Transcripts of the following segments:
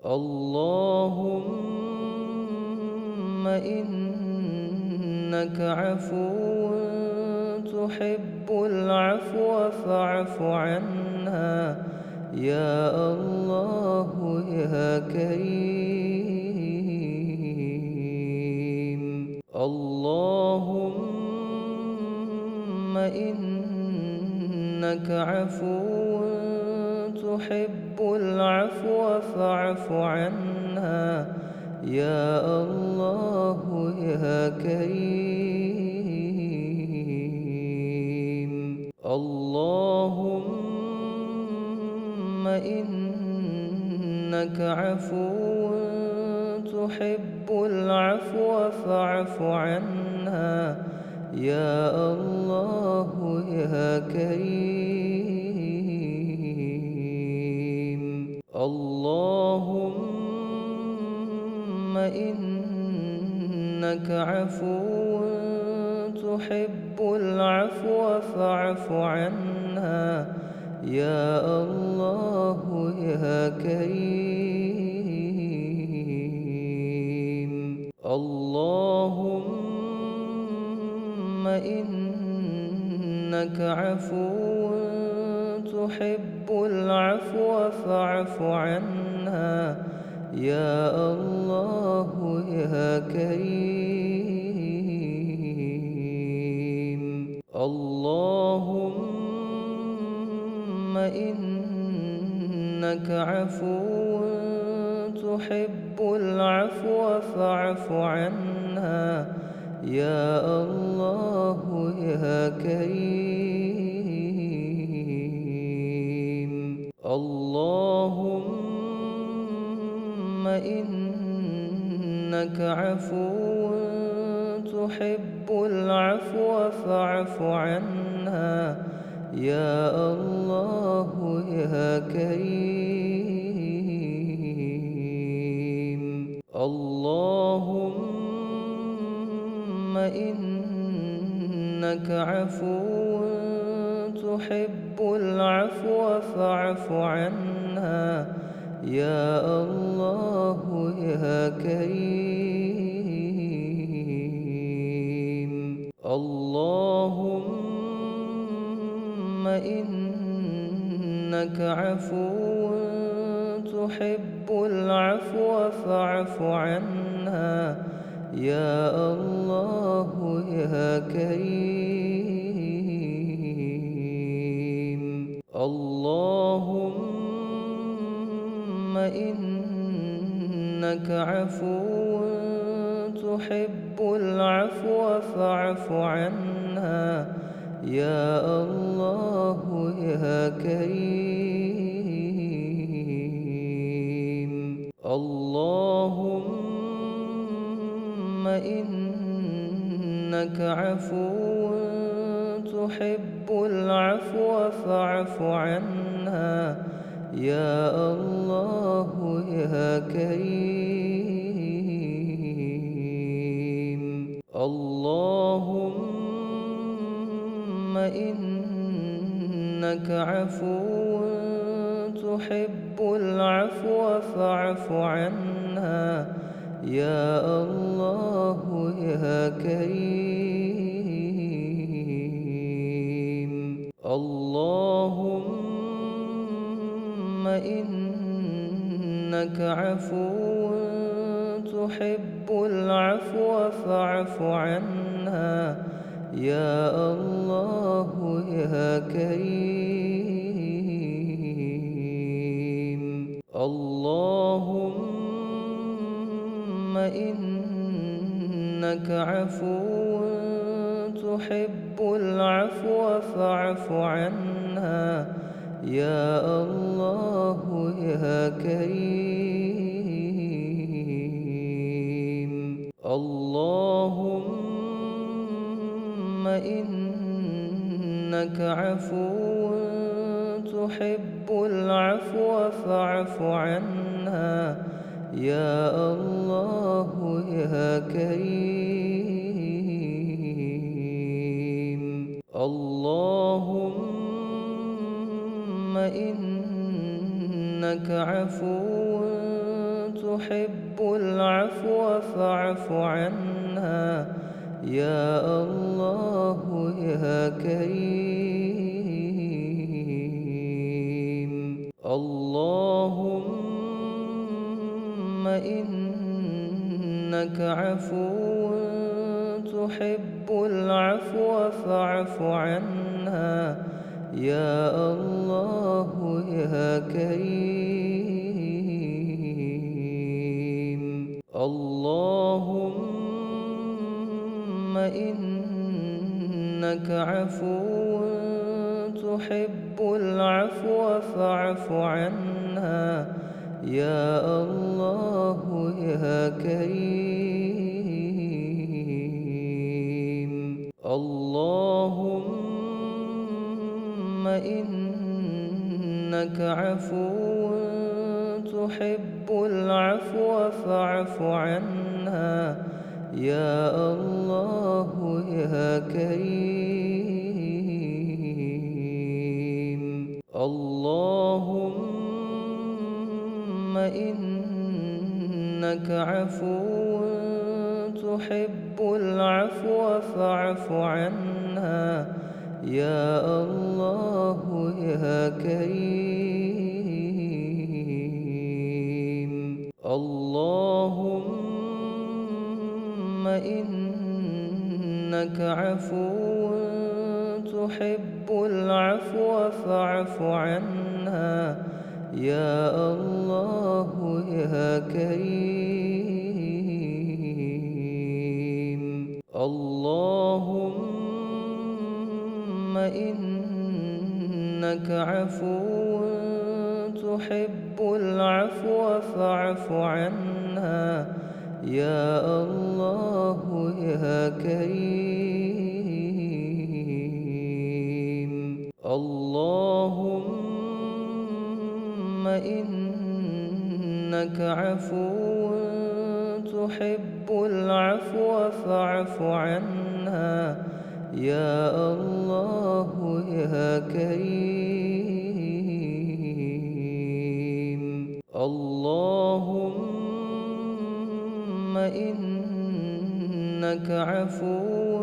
اللهم إنك عفو تحب العفو فاعف عنا يا الله يا كريم. اللهم إنك عفو تحب العفو فاعف عنا يا الله يا كريم. اللهم إنك عفو تحب العفو فاعف عنا يا الله يا كريم. اللهم إنك عفو تحب العفو فاعف عنا يا الله يا كريم. اللهم إنك عفو تحب العفو فاعف عنا يا الله يا كريم. اللهم إنك عفو تحب العفو فاعف عنا يا الله يا كريم. اللهم إنك عفو تحب العفو فاعف عنا يا الله يا كريم. اللهم إنك عفو تحب العفو فاعف عنا يا الله يا كريم. اللهم إنك عفو تحب العفو فاعف عنا يا الله يا كريم. اللهم إنك عفو تحب العفو فاعف عنا يا الله يا كريم. اللهم إنك عفو تحب العفو فاعف عنا يا الله يا كريم. اللهم إنك عفو تحب العفو فاعف عنا يا الله يا كريم. اللهم إنك عفو تحب العفو فاعف عنا يا الله يا كريم. اللهم إنك عفو تحب العفو فاعف عنا يا الله يا كريم. اللهم إنك عفو تحب العفو فاعف عنا يا الله يا كريم. اللهم إنك عفو تحب العفو فاعف عنا يا الله يا كريم. اللهم إنك عفو تحب العفو فاعف عنا يا الله يا كريم. اللهم إنك عفو تحب العفو فاعف عنا يا الله يا كريم. اللهم إنك عفو تحب العفو فاعف عنا يا الله يا كريم. اللهم إنك عفو تحب العفو فاعف عنا يا الله يا كريم. اللهم إنك عفو تحب العفو فاعف عنا يا الله يا كريم. اللهم إنك عفو تحب العفو فاعف عنا يا الله يا كريم. اللهم إنك عفو تحب العفو فاعف عنا يا الله يا كريم. اللهم إنك عفو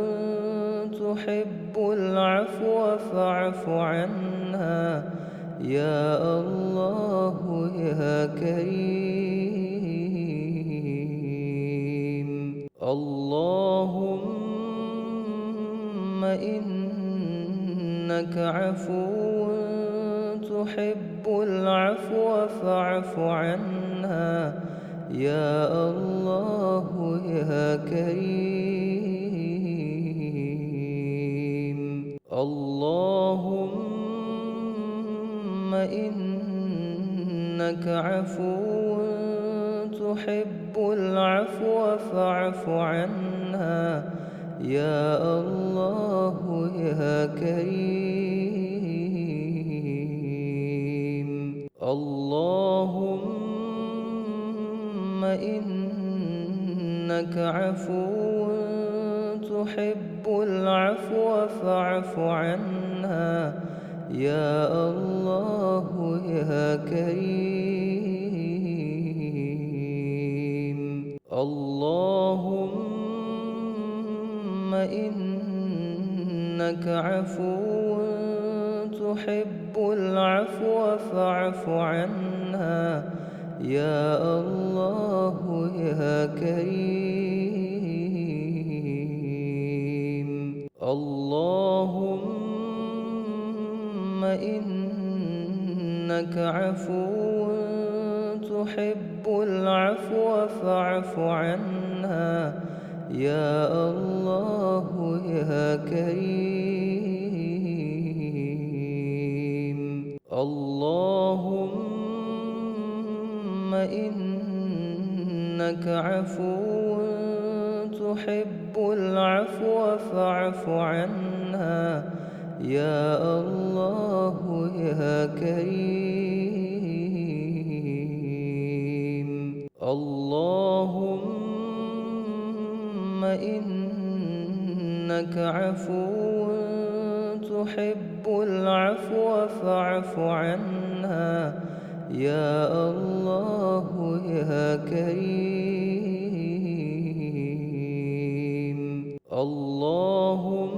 تحب العفو فاعف عنا يا الله يا كريم. اللهم إنك عفو تحب العفو فاعف عنا يا الله يا كريم. اللهم إنك عفو تحب العفو فاعف عنا يا الله يا كريم. اللهم إنك عفو تحب العفو فاعف عنا يا الله يا كريم. اللهم إنك عفو تحب العفو فاعف عنا يا الله يا كريم. اللهم إنك عفو تحب العفو فاعف عنا يا الله يا كريم. اللهم إنك عفو تحب العفو فاعف عنا يا الله يا كريم. اللهم إنك عفو تحب العفو فاعف عنا يا الله يا كريم. اللهم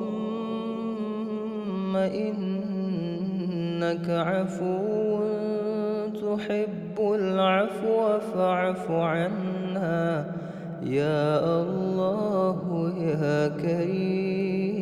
إنك عفو تحب العفو فاعف عنا، يا الله يا كريم.